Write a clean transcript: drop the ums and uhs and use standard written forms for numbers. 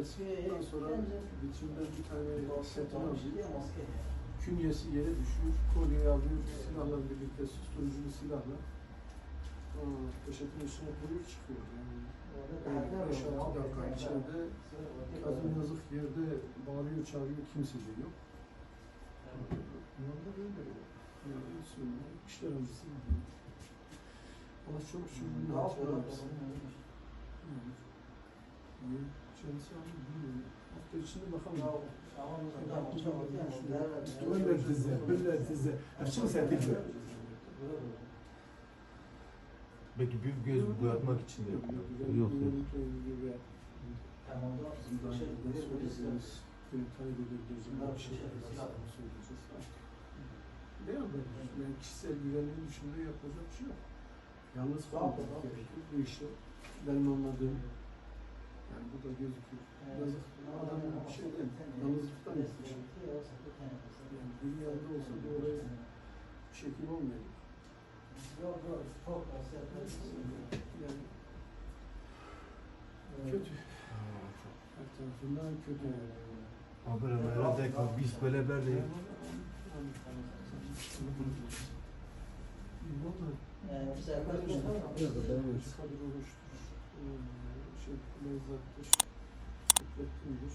gelsin. Ondan sonra biçimden bir tane setini alıyor. Künyesi yere düşüyor. Kolyeyi alıyor. Silahla birlikte susturuculu silahla. Poşetin üstüne koyuyor çıkıyor. Yani 5-6 dakika içeride Kazım Yazık yerde bağırıyor, çağırıyor, kimse de yok. Bunlar böyle yani işler acısı. Allah çok şükür. Kendisi abi bilmiyorum. Hafta içinde bakalım. Öyle tize. Açık sertifle. Belki büyük göz boyatmak için de yapıyor. Yok. Yani kişisel güvenliğin dışında yapacak bir şey yok. Yalnız kalmak gerekiyor. Bu işte benim anladığım yani burada gözüküyor. Yazık adamın bir şey değil. Yalnızlıktan yapmış. Yani dünyada olsa da oraya bir şekil olmayacak. Yani kötü. Her tarafından kötü. Haber herhalde biz böyle böyle. Kadir oluştur. Nevzat'tır. Hükmettin'dir.